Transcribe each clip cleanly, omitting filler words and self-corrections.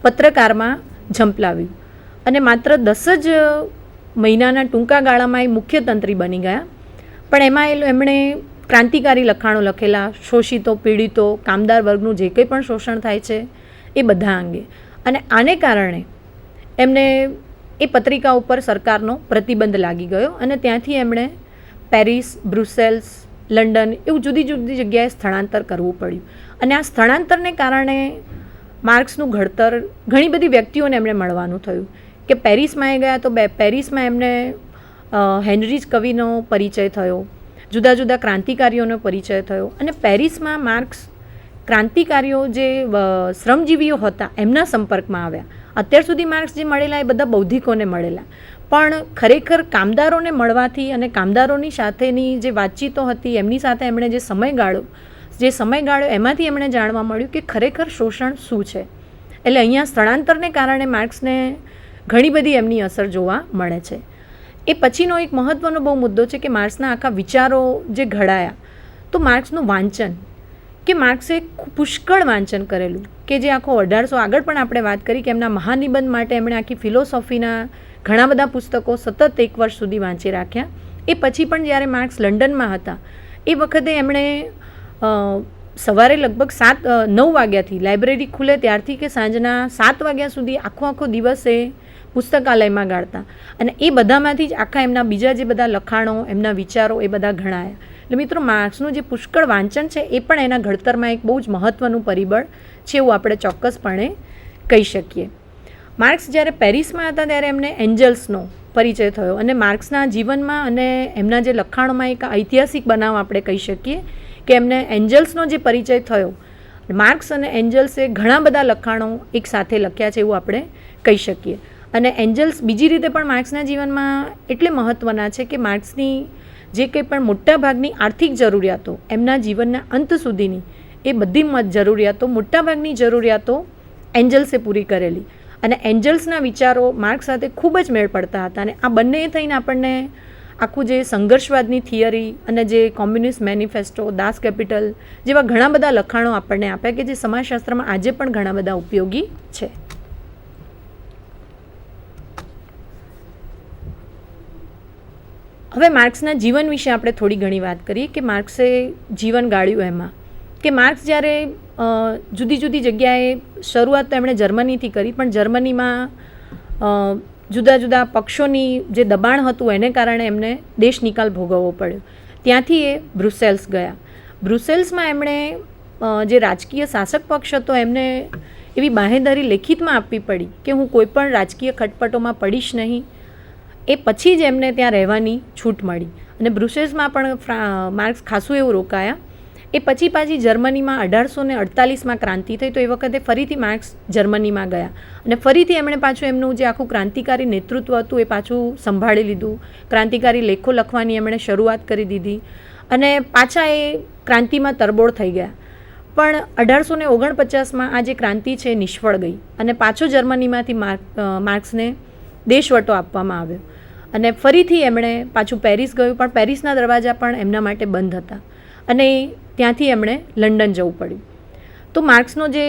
પત્રકારમાં ઝંપલાવ્યું અને માત્ર 10 જ મહિનાના ટૂંકા ગાળામાં એ મુખ્ય તંત્રી બની ગયા. પણ એમાં એમણે ક્રાંતિકારી લખાણો લખેલા, શોષિતો, પીડિતો, કામદાર વર્ગનું જે કંઈ પણ શોષણ થાય છે એ બધા અંગે. અને આને કારણે એમને એ પત્રિકા ઉપર સરકારનો પ્રતિબંધ લાગી ગયો અને ત્યાંથી એમણે પેરિસ, બ્રુસેલ્સ, લંડન એવું જુદી જુદી જગ્યાએ સ્થળાંતર કરવું પડ્યું. અને આ સ્થળાંતરને કારણે માર્ક્સનું ઘડતર ઘણી બધી વ્યક્તિઓને એમણે મળવાનું થયું. કે પેરિસમાં એ ગયા તો પેરિસમાં એમને હેનરીજ કવિનો પરિચય થયો, જુદા જુદા ક્રાંતિકારીઓનો પરિચય થયો. અને પેરિસમાં માર્ક્સ ક્રાંતિકારીઓ જે શ્રમજીવીઓ હતા એમના સંપર્કમાં આવ્યા. અત્યાર સુધી માર્ક્સ જે મળેલા એ બધા બૌદ્ધિકોને મળેલા, પણ ખરેખર કામદારોને મળવાથી અને કામદારોની સાથેની જે વાતચીતો હતી એમની સાથે એમણે જે સમયગાળો એમાંથી એમણે જાણવા મળ્યું કે ખરેખર શોષણ શું છે. એટલે અહીંયા સ્થળાંતરને કારણે માર્ક્સને ઘણી બધી એમની અસર જોવા મળે છે. એ પછીનો એક મહત્ત્વનો બહુ મુદ્દો છે કે માર્ક્સના આખા વિચારો જે ઘડાયા, તો માર્ક્સનું વાંચન, કે માર્ક્સે પુષ્કળ વાંચન કરેલું, કે જે આખો 1800 આગળ પણ આપણે વાત કરી કે એમના મહાનિબંધ માટે એમણે આખી ફિલોસોફીના ઘણા બધા પુસ્તકો સતત 1 વર્ષ સુધી વાંચી રાખ્યા. એ પછી પણ જ્યારે માર્ક્સ લંડનમાં હતા એ વખતે એમણે સવારે લગભગ 9 વાગ્યાથી લાઇબ્રેરી ખુલે ત્યારથી કે સાંજના 7 વાગ્યા સુધી આખો દિવસ એ પુસ્તકાલયમાં ગાળતા. અને એ બધામાંથી જ આખા એમના બીજા જે બધા લખાણો, એમના વિચારો એ બધા ઘણાયા. એટલે મિત્રો, માર્ક્સનું જે પુષ્કળ વાંચન છે એ પણ એના ઘડતરમાં એક બહુ જ મહત્ત્વનું પરિબળ છે એવું આપણે ચોક્કસપણે કહી શકીએ. માર્ક્સ જ્યારે પેરિસમાં હતા ત્યારે એમને એન્જલ્સનો પરિચય થયો અને માર્ક્સના જીવનમાં અને એમના જે લખાણોમાં એક ઐતિહાસિક બનાવ આપણે કહી શકીએ કે એમને એન્જલ્સનો જે પરિચય થયો. માર્ક્સ અને એન્જલ્સે ઘણા બધા લખાણો એક સાથે લખ્યા છે એવું આપણે કહી શકીએ. અને એન્જલ્સ બીજી રીતે પણ માર્ક્સના જીવનમાં એટલે મહત્ત્વના છે કે માર્ક્સની જે કંઈ પણ મોટાભાગની આર્થિક જરૂરિયાતો એમના જીવનના અંત સુધીની એ બધી જરૂરિયાતો, મોટાભાગની જરૂરિયાતો એન્જલ્સે પૂરી કરેલી. અને એન્જલ્સના વિચારો માર્ક્સ સાથે ખૂબ જ મેળ પડતા હતા. અને આ બંને થઈને આપણને આખું જે સંઘર્ષવાદની થિયરી અને જે કોમ્યુનિસ્ટ મેનિફેસ્ટો, દાસ કેપિટલ જેવા ઘણા બધા લખાણો આપણને આપ્યા કે જે સમાજશાસ્ત્રમાં આજે પણ ઘણા બધા ઉપયોગી છે. હવે માર્ક્સના જીવન વિશે આપણે થોડી ઘણી વાત કરીએ કે માર્ક્સે જીવન ગાળ્યું એમાં કે માર્ક્સ જ્યારે જુદી જુદી જગ્યાએ શરૂઆત તો એમણે જર્મનીથી કરી, પણ જર્મનીમાં જુદા જુદા પક્ષોની જે દબાણ હતું એને કારણે એમને દેશ નિકાલ ભોગવવો પડ્યો. ત્યાંથી એ બ્રુસેલ્સ ગયા. બ્રુસેલ્સમાં એમણે જે રાજકીય શાસક પક્ષ હતો એમને એવી બાંહેધરી લેખિતમાં આપવી પડી કે હું કોઈ પણ રાજકીય ખટપટોમાં પડીશ નહીં. એ પછી જ એમને ત્યાં રહેવાની છૂટ મળી અને બ્રુસેલ્સમાં પણ માર્ક્સ ખાસું એવું રોકાયા. એ પછી પાછી જર્મનીમાં 1848માં ક્રાંતિ થઈ તો એ વખતે ફરીથી માર્ક્સ જર્મનીમાં ગયા અને ફરીથી એમણે પાછું એમનું જે આખું ક્રાંતિકારી નેતૃત્વ હતું એ પાછું સંભાળી લીધું. ક્રાંતિકારી લેખો લખવાની એમણે શરૂઆત કરી દીધી અને પાછા એ ક્રાંતિમાં તરબોળ થઈ ગયા. પણ 1849માં આ જે ક્રાંતિ છે એ નિષ્ફળ ગઈ અને પાછો જર્મનીમાંથી માર્ક્સને દેશવટો આપવામાં આવ્યો અને ફરીથી એમણે પાછું પેરિસ ગયું, પણ પેરિસના દરવાજા પણ એમના માટે બંધ હતા અને ત્યાંથી એમણે લંડન જવું પડ્યું. તો માર્ક્સનો જે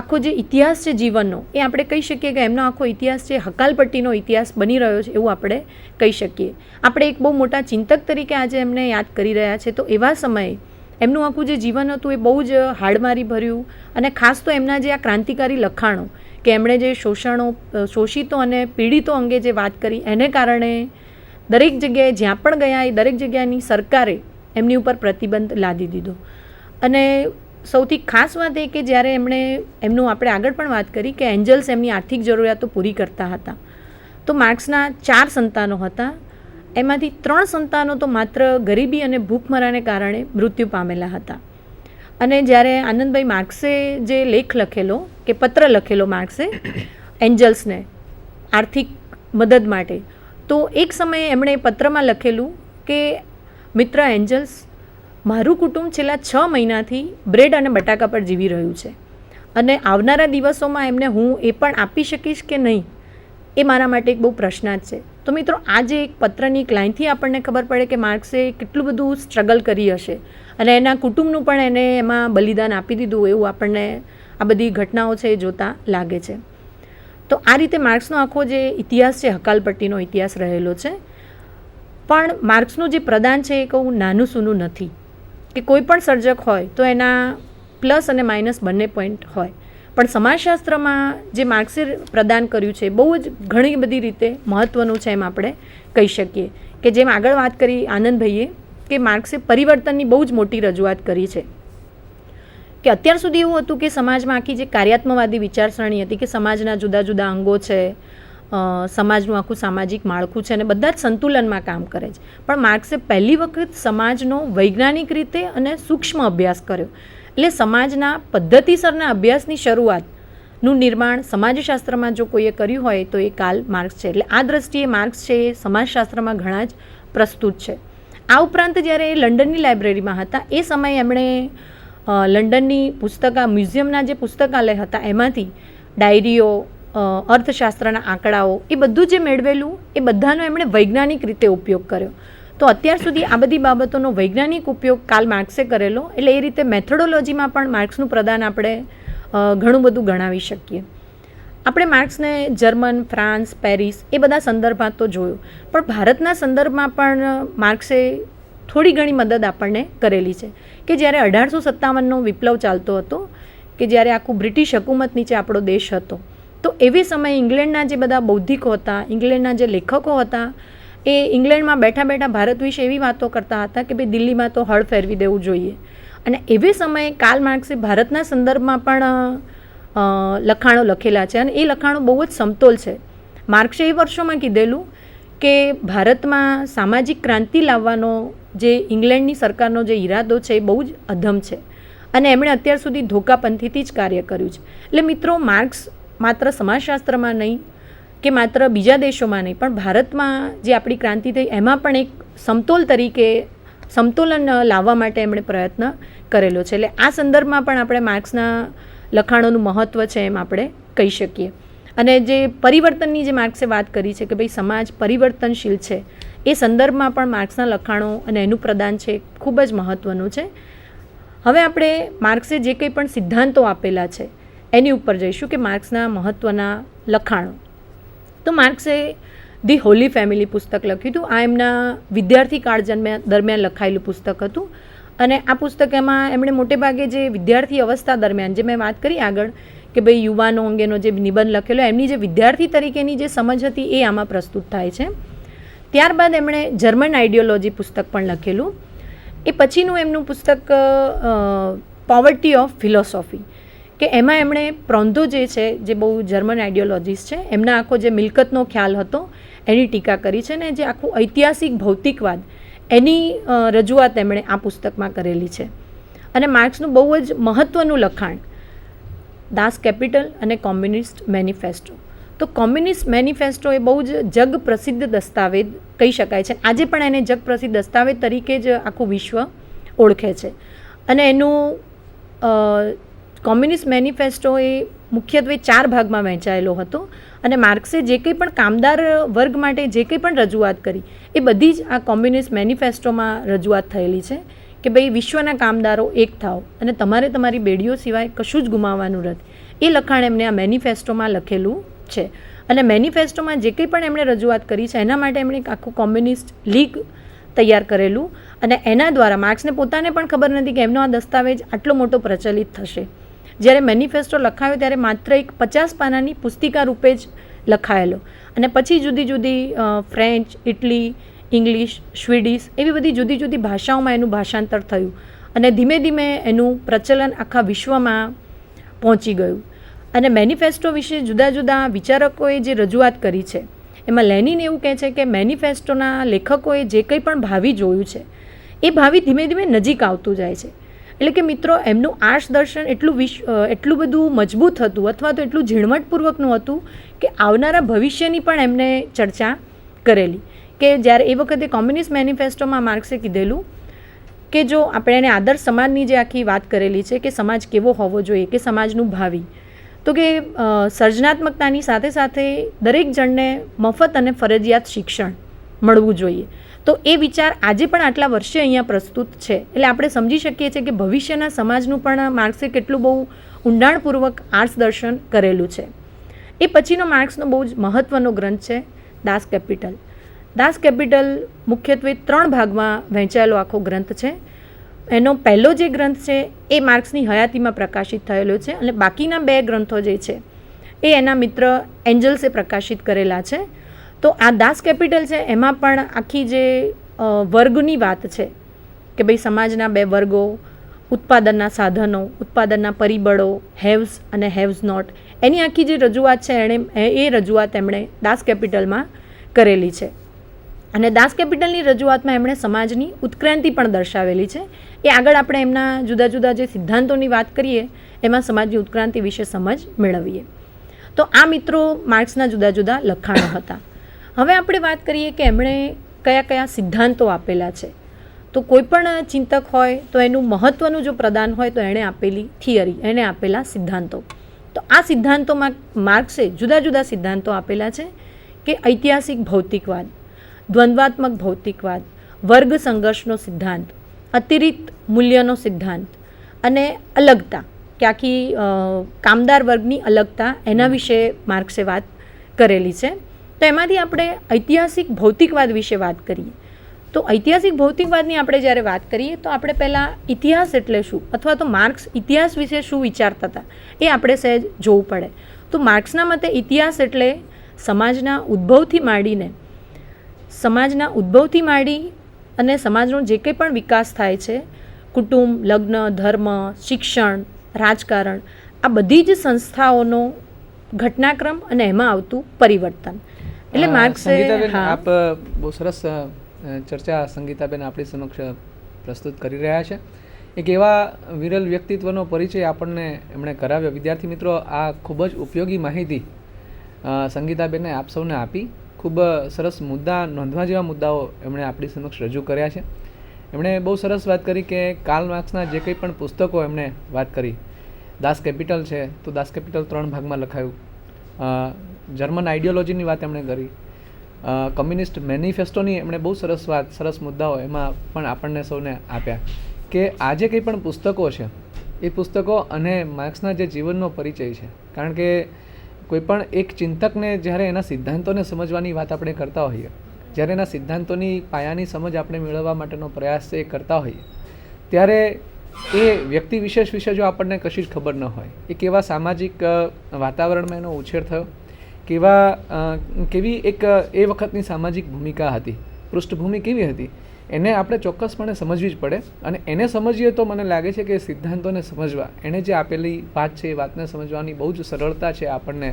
આખો જે ઇતિહાસ છે જીવનનો એ આપણે કહી શકીએ કે એમનો આખો ઇતિહાસ છે હકાલપટ્ટીનો ઇતિહાસ બની રહ્યો છે એવું આપણે કહી શકીએ. આપણે એક બહુ મોટા ચિંતક તરીકે આજે એમને યાદ કરી રહ્યા છે. તો એવા સમયે એમનું આખું જે જીવન હતું એ બહુ જ હાડમારી ભર્યું અને ખાસ તો એમના જે આ ક્રાંતિકારી લખાણો કે એમણે જે શોષિતો અને પીડિતો અંગે જે વાત કરી એને કારણે દરેક જગ્યાએ જ્યાં પણ ગયા એ દરેક જગ્યાની સરકારે એમની ઉપર પ્રતિબંધ લાદી દીધો. અને સૌથી ખાસ વાત એ કે જ્યારે એમનું આપણે આગળ પણ વાત કરી કે એન્જલ્સ એમની આર્થિક જરૂરિયાતો પૂરી કરતા હતા. તો માર્ક્સના 4 સંતાનો હતા. એમાંથી 3 સંતાનો તો માત્ર ગરીબી અને ભૂખમરાને કારણે મૃત્યુ પામેલા હતા. અને જ્યારે આનંદભાઈ માર્ક્સે જે લેખ લખેલો કે પત્ર લખેલો માર્ક્સે એન્જલ્સને આર્થિક મદદ માટે, તો એક સમયે એમણે પત્રમાં લખેલું કે મિત્ર એન્જલ્સ, મારું કુટુંબ છેલ્લા 6 મહિનાથી બ્રેડ અને બટાકા પર જીવી રહ્યું છે અને આવનારા દિવસોમાં એમને હું એ પણ આપી શકીશ કે નહીં એ મારા માટે એક બહુ પ્રશ્નાર્થ છે. તો મિત્રો, આ જે એક પત્રની એક લાઇનથી આપણને ખબર પડે કે માર્ક્સે કેટલું બધું સ્ટ્રગલ કરી હશે અને એના કુટુંબનું પણ એને એમાં બલિદાન આપી દીધું એવું આપણને આ બધી ઘટનાઓ છે એ જોતાં લાગે છે. તો આ રીતે માર્ક્સનો આખો જે ઇતિહાસ છે હકાલપટ્ટીનો ઇતિહાસ રહેલો છે. પણ માર્ક્સનું જે પ્રદાન છે એ કહું નાનું સૂનું નથી, કે કોઈ પણ સર્જક હોય તો એના પ્લસ અને માઇનસ બંને પોઈન્ટ હોય. પણ સમાજશાસ્ત્રમાં જે માર્ક્સે પ્રદાન કર્યું છે બહુ જ ઘણી બધી રીતે મહત્ત્વનું છે એમ આપણે કહી શકીએ. કે જેમ આગળ વાત કરી આનંદભાઈએ કે માર્ક્સે પરિવર્તનની બહુ જ મોટી રજૂઆત કરી છે. કે અત્યાર સુધી એવું હતું કે સમાજમાં આખી જે કાર્યાત્મકવાદી વિચારસરણી હતી કે સમાજના જુદા જુદા અંગો છે, સમાજનું આખું સામાજિક માળખું છે અને બધા જ સંતુલનમાં કામ કરે છે. પણ માર્ક્સે પહેલી વખત સમાજનો વૈજ્ઞાનિક રીતે અને સૂક્ષ્મ અભ્યાસ કર્યો. એટલે સમાજના પદ્ધતિસરના અભ્યાસની શરૂઆતનું નિર્માણ સમાજશાસ્ત્રમાં જો કોઈએ કર્યું હોય તો એ કાર્લ માર્ક્સ છે. એટલે આ દ્રષ્ટિએ માર્ક્સ છે એ સમાજશાસ્ત્રમાં ઘણા જ પ્રસ્તુત છે. આ ઉપરાંત જ્યારે એ લંડનની લાઇબ્રેરીમાં હતા એ સમયે એમણે લંડનની મ્યુઝિયમના જે પુસ્તકાલય હતા એમાંથી ડાયરીઓ, અર્થશાસ્ત્રના આંકડાઓ એ બધું જે મેળવેલું એ બધાનો એમણે વૈજ્ઞાનિક રીતે ઉપયોગ કર્યો. તો અત્યાર સુધી આ બધી બાબતોનો વૈજ્ઞાનિક ઉપયોગ કાર્લ માર્ક્સે કરેલો. એટલે એ રીતે મેથોડોલોજીમાં પણ માર્ક્સનું પ્રદાન આપણે ઘણું બધું ગણાવી શકીએ. આપણે માર્ક્સને જર્મન, ફ્રાન્સ, પેરિસ એ બધા સંદર્ભાત તો જોયું, પણ ભારતના સંદર્ભમાં પણ માર્ક્સે થોડી ઘણી મદદ આપણને કરેલી છે. કે જ્યારે 1857નો વિપ્લવ ચાલતો હતો, કે જ્યારે આખું બ્રિટિશ હકુમત નીચે આપણો દેશ હતો, તો એવી સમયે ઇંગ્લેન્ડના જે બધા બૌદ્ધિકો હતા, ઇંગ્લેન્ડના જે લેખકો હતા, એ ઇંગ્લેન્ડમાં બેઠા બેઠા ભારત વિશે એવી વાતો કરતા હતા કે ભાઈ દિલ્હીમાં તો હળ ફેરવી દેવું જોઈએ. અને એવી સમયે કાર્લ માર્ક્સે ભારતના સંદર્ભમાં પણ લખાણો લખેલા છે અને એ લખાણો બહુ જ સમતોલ છે. માર્ક્સે એ વર્ષોમાં કીધેલું કે ભારતમાં સામાજિક ક્રાંતિ લાવવાનો જે ઇંગ્લેન્ડની સરકારનો જે ઈરાદો છે એ બહુ જ અધમ છે અને એમણે અત્યાર સુધી ધોકાપંથીથી જ કાર્ય કર્યું છે. એટલે મિત્રો, માર્ક્સ માત્ર સમાજશાસ્ત્રમાં નહીં કે માત્ર બીજા દેશોમાં નહીં, પણ ભારતમાં જે આપણી ક્રાંતિ થઈ એમાં પણ એક સમતોલન લાવવા માટે એમણે પ્રયત્ન કરેલો છે. એટલે આ સંદર્ભમાં પણ આપણે માર્ક્સના લખાણોનું મહત્ત્વ છે એમ આપણે કહી શકીએ. અને જે પરિવર્તનની જે માર્ક્સે વાત કરી છે કે ભાઈ સમાજ પરિવર્તનશીલ છે, એ સંદર્ભમાં પણ માર્ક્સના લખાણો અને એનું પ્રદાન છે ખૂબ જ મહત્ત્વનું છે. હવે આપણે માર્ક્સે જે કંઈ પણ સિદ્ધાંતો આપેલા છે એની ઉપર જઈશું કે માર્ક્સના મહત્ત્વના લખાણો. તો માર્ક્સે ધી હોલી ફેમિલી પુસ્તક લખ્યું હતું. આ એમના વિદ્યાર્થી કાળ દરમિયાન લખાયેલું પુસ્તક હતું અને આ પુસ્તક એમાં એમણે મોટે ભાગે જે વિદ્યાર્થી અવસ્થા દરમિયાન જે મેં વાત કરી આગળ કે ભાઈ યુવાનો અંગેનો જે નિબંધ લખેલો, એમની જે વિદ્યાર્થી તરીકેની જે સમજ હતી એ આમાં પ્રસ્તુત થાય છે. ત્યારબાદ એમણે જર્મન આઈડિયોલોજી પુસ્તક પણ લખેલું. એ પછીનું એમનું પુસ્તક પોવર્ટી ઓફ ફિલોસોફી, કે એમાં એમણે પ્રોન્ધો જે છે, જે બહુ જર્મન આઈડિયોલોજીસ્ટ છે, એમના આખો જે મિલકતનો ખ્યાલ હતો એની ટીકા કરી છે ને જે આખું ઐતિહાસિક ભૌતિકવાદ એની રજૂઆત એમણે આ પુસ્તકમાં કરેલી છે. અને માર્ક્સનું બહુ જ મહત્ત્વનું લખાણ દાસ કેપિટલ અને કોમ્યુનિસ્ટ મેનિફેસ્ટો. તો કોમ્યુનિસ્ટ મેનિફેસ્ટો એ બહુ જ જગ પ્રસિદ્ધ દસ્તાવેજ કહી શકાય છે. આજે પણ એને જગ પ્રસિદ્ધ દસ્તાવેજ તરીકે જ આખું વિશ્વ ઓળખે છે. અને એનું કોમ્યુનિસ્ટ મેનિફેસ્ટો એ મુખ્યત્વે 4 ભાગમાં વહેંચાયેલો હતો અને માર્ક્સે જે કંઈ પણ કામદાર વર્ગ માટે જે કંઈ પણ રજૂઆત કરી એ બધી જ આ કોમ્યુનિસ્ટ મેનિફેસ્ટોમાં રજૂઆત થયેલી છે કે ભાઈ વિશ્વના કામદારો એક થાઓ અને તમારે તમારી બેડીઓ સિવાય કશું જ ગુમાવવાનું નથી. એ લખાણ એમને આ મેનિફેસ્ટોમાં લખેલું છે. અને મેનિફેસ્ટોમાં જે કંઈ પણ એમણે રજૂઆત કરી છે એના માટે એમણે એક આખું કોમ્યુનિસ્ટ લીગ તૈયાર કરેલું અને એના દ્વારા માર્ક્સને પોતાને પણ ખબર નથી કે એમનો આ દસ્તાવેજ આટલો મોટો પ્રચલિત થશે. જ્યારે મેનિફેસ્ટો લખાયો ત્યારે માત્ર એક 50 પાનાની પુસ્તિકા રૂપે જ લખાયેલો અને પછી જુદી જુદી ફ્રેન્ચ, ઇટલી, ઇંગ્લિશ, સ્વીડિશ એવી બધી જુદી જુદી ભાષાઓમાં એનું ભાષાંતર થયું અને ધીમે ધીમે એનું પ્રચલન આખા વિશ્વમાં પહોંચી ગયું. અને મેનિફેસ્ટો વિશે જુદા જુદા વિચારકોએ જે રજૂઆત કરી છે એમાં લેનિન એવું કહે છે કે મેનિફેસ્ટોના લેખકોએ જે કંઈ પણ ભાવિ જોયું છે એ ભાવિ ધીમે ધીમે નજીક આવતું જાય છે. એટલે કે મિત્રો, એમનું આર્ષ દર્શન એટલું બધું મજબૂત હતું અથવા તો એટલું ઝીણવટપૂર્વકનું હતું કે આવનારા ભવિષ્યની પણ એમને ચર્ચા કરેલી. કે જ્યારે એ વખતે કોમ્યુનિસ્ટ મેનિફેસ્ટોમાં માર્ક્સે કીધેલું કે જો આપણે એને આદર્શ સમાજની જે આખી વાત કરેલી છે કે સમાજ કેવો હોવો જોઈએ, કે સમાજનું ભાવિ, તો કે સર્જનાત્મકતાની સાથે સાથે દરેક જણને મફત અને ફરજિયાત શિક્ષણ મળવું જોઈએ. તો એ વિચાર આજે પણ આટલા વર્ષે અહીંયા પ્રસ્તુત છે. એટલે આપણે સમજી શકીએ છીએ કે ભવિષ્યના સમાજનું પણ માર્ક્સે કેટલું બહુ ઊંડાણપૂર્વક આર્ષ દર્શન કરેલું છે. એ પછીનો માર્ક્સનો બહુ જ મહત્ત્વનો ગ્રંથ છે દાસ કેપિટલ. દાસ કેપિટલ મુખ્યત્વે 3 ભાગમાં વહેંચાયેલો આખો ગ્રંથ છે. એનો પહેલો જે ગ્રંથ છે એ માર્ક્સની હયાતીમાં પ્રકાશિત થયેલો છે અને બાકીના 2 ગ્રંથો જે છે એ એના મિત્ર એન્જલ્સે પ્રકાશિત કરેલા છે. તો આ દાસ કેપિટલ છે એમાં પણ આખી જે વર્ગની વાત છે કે ભાઈ સમાજના 2 વર્ગો, ઉત્પાદનના સાધનો, ઉત્પાદનના પરિબળો, હેવ્સ અને હેવ્સ નોટ, એની આખી જે રજૂઆત છે એ રજૂઆત એમણે દાસ કેપિટલમાં કરેલી છે. અને દાસ કેપિટલની રજૂઆતમાં એમણે સમાજની ઉત્ક્રાંતિ પણ દર્શાવેલી છે. એ આગળ આપણે એમના જુદા જુદા જે સિદ્ધાંતોની વાત કરીએ એમાં સમાજની ઉત્ક્રાંતિ વિશે સમજ મેળવીએ. તો આ મિત્રો માર્ક્સના જુદા જુદા લખાણો હતા. હવે આપણે વાત કરીએ કે એમણે કયા કયા સિદ્ધાંતો આપેલા છે. તો કોઈ પણ ચિંતક હોય તો એનું મહત્ત્વનું જો પ્રદાન હોય તો એણે આપેલી થિયરી, એણે આપેલા સિદ્ધાંતો. તો આ સિદ્ધાંતોમાં માર્ક્સે જુદા જુદા સિદ્ધાંતો આપેલા છે કે ઐતિહાસિક ભૌતિકવાદ, દ્વંદ્વાત્મક ભૌતિકવાદ, વર્ગ સંઘર્ષનો સિદ્ધાંત, અતિરિક્ત મૂલ્યનો સિદ્ધાંત અને અલગતા, કે આખી કામદાર વર્ગની અલગતા, એના વિશે માર્ક્સે વાત કરેલી છે. તો એમાંથી આપણે ઐતિહાસિક ભૌતિકવાદ વિશે વાત કરીએ. તો ઐતિહાસિક ભૌતિકવાદની આપણે જ્યારે વાત કરીએ તો આપણે પહેલાં ઇતિહાસ એટલે શું, અથવા તો માર્ક્સ ઇતિહાસ વિશે શું વિચારતા હતા એ આપણે સહેજ જોવું પડે. તો માર્ક્સના મતે ઇતિહાસ એટલે સમાજના ઉદ્ભવથી માંડી અને સમાજનો જે કંઈ પણ વિકાસ થાય છે, કુટુંબ, લગ્ન, ધર્મ, શિક્ષણ, રાજકારણ, આ બધી જ સંસ્થાઓનો ઘટનાક્રમ અને એમાં આવતું પરિવર્તન. એટલે માર્ક્સે આપ બહુ સરસ ચર્ચા સંગીતાબેન આપણી સમક્ષ પ્રસ્તુત કરી રહ્યા છે. એક એવા વિરલ વ્યક્તિત્વનો પરિચય આપણને એમણે કરાવ્યો. વિદ્યાર્થી મિત્રો, આ ખૂબ જ ઉપયોગી માહિતી સંગીતાબેને આપ સૌને આપી. ખૂબ સરસ મુદ્દા, નોંધવા જેવા મુદ્દાઓ એમણે આપણી સમક્ષ રજૂ કર્યા છે. એમણે બહુ સરસ વાત કરી કે કાર્લ માર્ક્સના જે કંઈ પણ પુસ્તકો એમણે વાત કરી, દાસ કેપિટલ છે તો દાસ કેપિટલ 3 ભાગમાં લખાયું. જર્મન આઈડિયોલોજીની વાત એમણે કરી, કમ્યુનિસ્ટ મેનિફેસ્ટોની એમણે બહુ સરસ મુદ્દાઓ એમાં પણ આપણને સૌને આપ્યા. કે આ જે કંઈ પણ પુસ્તકો છે એ પુસ્તકો અને માર્ક્સના જે જીવનનો પરિચય છે. કારણ કે કોઈપણ એક ચિંતકને જ્યારે એના સિદ્ધાંતોને સમજવાની વાત આપણે કરતા હોઈએ, જ્યારે એના સિદ્ધાંતોની પાયાની સમજ આપણે મેળવવા માટેનો પ્રયાસ એ કરતા હોઈએ, ત્યારે એ વ્યક્તિ વિશેષ વિશે જો આપણને કશી જ ખબર ન હોય, એ કેવા સામાજિક વાતાવરણમાં એનો ઉછેર થયો, કેવી એક એ વખતની સામાજિક ભૂમિકા હતી, પૃષ્ઠભૂમિ કેવી હતી, એને આપણે ચોક્કસપણે સમજવી જ પડે. અને એને સમજીએ તો મને લાગે છે કે સિદ્ધાંતોને સમજવા, એણે જે આપેલી વાત છે એ વાતને સમજવાની બહુ જ સરળતા છે આપણને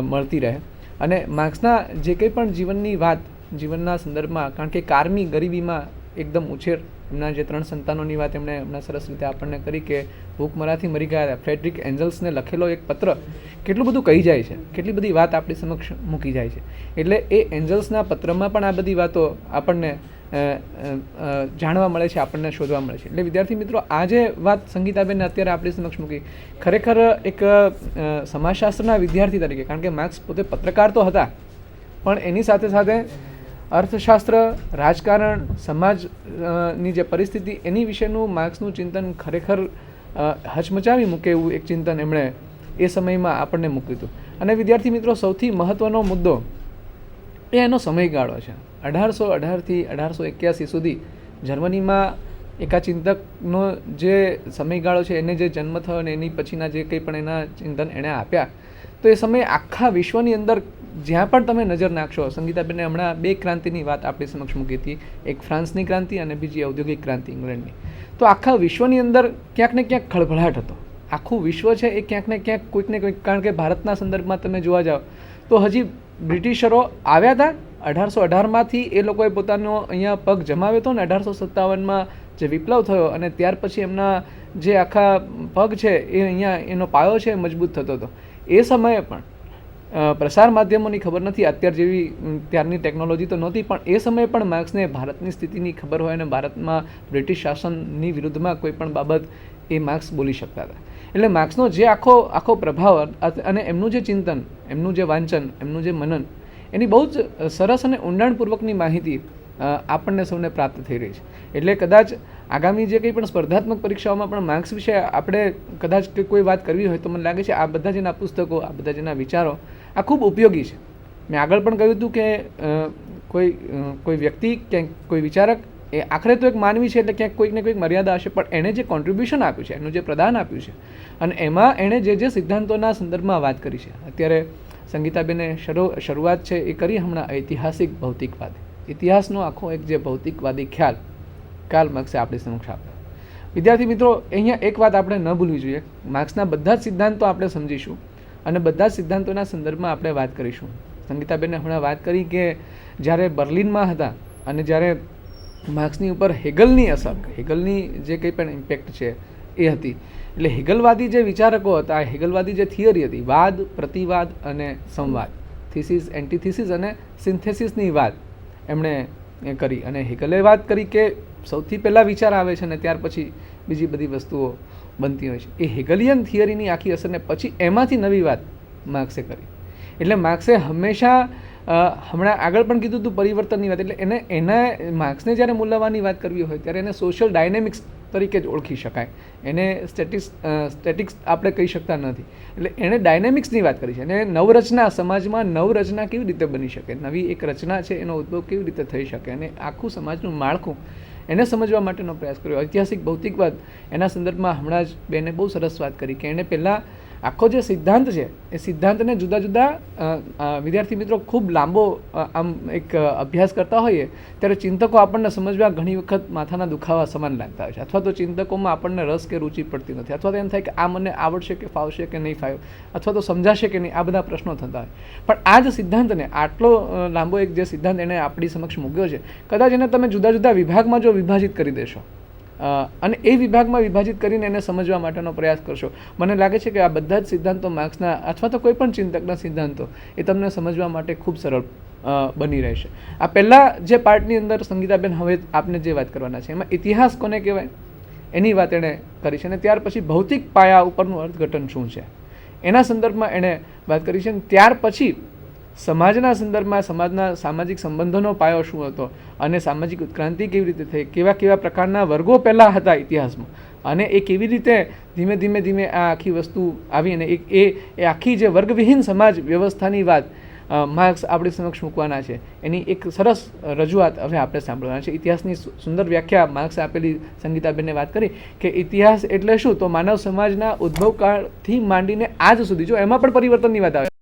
મળતી રહે. અને માર્ક્સના જે કંઈ પણ જીવનની વાત, જીવનના સંદર્ભમાં, કારણ કે કારમી ગરીબીમાં એકદમ ઉછેર, એમના જે 3 સંતાનોની વાત એમણે હમણાં સરસ રીતે આપણને કરી કે ભૂખમરાથી મરી ગયા હતા. ફ્રેડરિક એન્જલ્સને લખેલો એક પત્ર કેટલું બધું કહી જાય છે, કેટલી બધી વાત આપણી સમક્ષ મૂકી જાય છે. એટલે એ એન્જલ્સના પત્રમાં પણ આ બધી વાતો આપણને જાણવા મળે છે, આપણને શોધવા મળે છે. એટલે વિદ્યાર્થી મિત્રો, આ જે વાત સંગીતાબેનને અત્યારે આપણી સમક્ષ મૂકી, ખરેખર એક સમાજશાસ્ત્રના વિદ્યાર્થી તરીકે, કારણ કે માર્ક્સ પોતે પત્રકાર તો હતા, પણ એની સાથે સાથે અર્થશાસ્ત્ર, રાજકારણ, સમાજની જે પરિસ્થિતિ, એની વિશેનું માર્ક્સનું ચિંતન ખરેખર હચમચાવી મૂકે એવું એક ચિંતન એમણે એ સમયમાં આપણને મૂક્યું હતું. અને વિદ્યાર્થી મિત્રો, સૌથી મહત્ત્વનો મુદ્દો એ એનો સમયગાળો છે. 1818થી 1881 સુધી જર્મનીમાં એકા ચિંતકનો જે સમયગાળો છે, એને જે જન્મ થયો અને એની પછીના જે કંઈ પણ એના ચિંતન એણે આપ્યા, તો એ સમયે આખા વિશ્વની અંદર જ્યાં પણ તમે નજર નાખશો, સંગીતાબેને હમણાં 2 ક્રાંતિની વાત આપણી સમક્ષ મૂકી હતી, એક ફ્રાન્સની ક્રાંતિ અને બીજી ઔદ્યોગિક ક્રાંતિ ઇંગ્લેન્ડની. તો આખા વિશ્વની અંદર ક્યાંક ને ક્યાંક ખળભળાટ હતો. આખું વિશ્વ છે એ ક્યાંક ને ક્યાંક કોઈક ને કોઈક, કારણ કે ભારતના સંદર્ભમાં તમે જોવા જાઓ તો હજી બ્રિટિશરો આવ્યા હતા 1818માંથી, એ લોકોએ પોતાનો અહીંયા પગ જમાવ્યો હતો, ને 1857માં જે વિપ્લવ થયો અને ત્યાર પછી એમના જે આખા પગ છે એ અહીંયા એનો પાયો છે મજબૂત થતો હતો. એ સમયે પણ પ્રસાર માધ્યમોની ખબર નથી, અત્યાર જેવી ત્યારની ટેકનોલોજી તો નહોતી, પણ એ સમયે પણ માર્ક્સને ભારતની સ્થિતિની ખબર હોય અને ભારતમાં બ્રિટિશ શાસનની વિરુદ્ધમાં કોઈ પણ બાબત એ માર્ક્સ બોલી શકતા હતા. એટલે માર્ક્સનો જે આખો પ્રભાવ અને એમનું જે ચિંતન, એમનું જે વાંચન, એમનું જે મનન, એની બહુ જ સરસ અને ઊંડાણપૂર્વકની માહિતી આપણને સૌને પ્રાપ્ત થઈ રહી છે. એટલે કદાચ આગામી જે કંઈ પણ સ્પર્ધાત્મક પરીક્ષાઓમાં પણ માર્ક્સ વિશે આપણે કદાચ કોઈ વાત કરવી હોય તો મને લાગે છે આ બધા જેના પુસ્તકો, આ બધા જેના વિચારો આ ખૂબ ઉપયોગી છે. મેં આગળ પણ કહ્યું હતું કે કોઈ વ્યક્તિ ક્યાંક કોઈ વિચારક એ આખરે તો એક માનવી છે, એટલે ક્યાંક કોઈક ને કોઈક મર્યાદા હશે, પણ એણે જે કોન્ટ્રીબ્યુશન આપ્યું છે, એનું જે પ્રદાન આપ્યું છે, અને એમાં એણે જે સિદ્ધાંતોના સંદર્ભમાં વાત કરી છે. અત્યારે સંગીતાબેને શરૂઆત છે એ કરી હમણાં ઐતિહાસિક ભૌતિકવાદ, ઇતિહાસનો આખો એક જે ભૌતિકવાદી ખ્યાલ કાર્લ માર્ક્સે આપણી સમક્ષ આપ્યો. વિદ્યાર્થી મિત્રો, અહીંયા એક વાત આપણે ન ભૂલવી જોઈએ, માર્ક્સના બધા જ સિદ્ધાંતો આપણે સમજીશું અને બધા જ સિદ્ધાંતોના સંદર્ભમાં આપણે વાત કરીશું. સંગીતાબેને હમણાં વાત કરી કે જ્યારે બર્લિનમાં હતા અને જ્યારે માર્ક્સની ઉપર હેગલની અસર, હેગલની જે કંઈ પણ ઇમ્પેક્ટ છે એ હતી, એટલે હેગલવાદી જે વિચારકો હતા, હેગલવાદી જે થિયરી હતી, વાદ, પ્રતિવાદ અને સંવાદ, થીસીસ, એન્ટીથીસીસ અને સિન્થેસિસની વાત એમણે કરી. અને હેગલે વાત કરી કે સૌથી પહેલાં વિચાર આવે છે ને ત્યાર પછી બીજી બધી વસ્તુઓ બનતી હોય છે. એ હેગલિયન થિયરીની આખી અસરને પછી એમાંથી નવી વાત માર્ક્સે કરી. એટલે માર્ક્સે હંમેશા હમણાં આગળ પણ કીધું હતું પરિવર્તનની વાત, એટલે એના માર્ક્સને જ્યારે મૂલ્યવાની વાત કરવી હોય ત્યારે એને સોશિયલ ડાયનેમિક્સ તરીકે જ ઓળખી શકાય, એને સ્ટેટિક્સ આપણે કહી શકતા નથી. એટલે એણે ડાયનેમિક્સની વાત કરી છે, અને નવરચના, સમાજમાં નવરચના કેવી રીતે બની શકે, નવી એક રચના છે એનો ઉદ્ભવ કેવી રીતે થઈ શકે, અને આખું સમાજનું માળખું એને સમજવા માટેનો પ્રયાસ કર્યો. ઐતિહાસિક ભૌતિકવાદ એના સંદર્ભમાં હમણાં જ બેને બહુ સરસ વાત કરી કે એણે પહેલાં આખો જે સિદ્ધાંત છે એ સિદ્ધાંતને જુદા જુદા વિદ્યાર્થી મિત્રો ખૂબ લાંબો આમ એક અભ્યાસ કરતા હોઈએ ત્યારે ચિંતકો આપણને સમજવા ઘણી વખત માથાના દુખાવા સમાન લાગતા હોય છે, અથવા તો ચિંતકોમાં આપણને રસ કે રુચિ પડતી નથી, અથવા તો એમ થાય કે આ મને આવડશે કે ફાવશે કે નહીં ફાવે, અથવા તો સમજાશે કે નહીં, આ બધા પ્રશ્નો થતા હોય. પણ આ જ સિદ્ધાંતને, આટલો લાંબો એક જે સિદ્ધાંત એણે આપણી સમક્ષ મૂક્યો છે, કદાચ એને તમે જુદા જુદા વિભાગમાં જો વિભાજિત કરી દેશો અને એ વિભાગમાં વિભાજિત કરીને એને સમજવા માટેનો પ્રયાસ કરશો, મને લાગે છે કે આ બધા જ સિદ્ધાંતો માર્ક્સના અથવા તો કોઈ પણ ચિંતકના સિદ્ધાંતો એ તમને સમજવા માટે ખૂબ સરળ બની રહેશે. આ પહેલાં જે પાર્ટની અંદર સંગીતાબેન હવે આપને જે વાત કરવાના છે એમાં ઇતિહાસ કોને કહેવાય એની વાત એણે કરી છે, અને ત્યાર પછી ભૌતિક પાયા ઉપરનું અર્થઘટન શું છે એના સંદર્ભમાં એણે વાત કરી છે, અને ત્યાર પછી સમાજના સંદર્ભમાં સમાજના સામાજિક સંબંધોનો પાયો શું હતો અને સામાજિક ઉત્ક્રાંતિ કેવી રીતે થઈ, કેવા કેવા પ્રકારના વર્ગો પહેલાં હતા ઇતિહાસમાં, અને એ કેવી રીતે ધીમે ધીમે ધીમે આ આખી વસ્તુ આવી, અને એ આખી જે વર્ગવિહીન સમાજ વ્યવસ્થાની વાત માર્ક્સ આપણી સમક્ષ મૂકવાના છે, એની એક સરસ રજૂઆત હવે આપણે સાંભળવાના છે. ઇતિહાસની સુંદર વ્યાખ્યા માર્ક્સે આપેલી સંગીતાબેને વાત કરી કે ઇતિહાસ એટલે શું, તો માનવ સમાજના ઉદ્ભવકાળથી માંડીને આજ સુધી, જો એમાં પણ પરિવર્તનની વાત આવે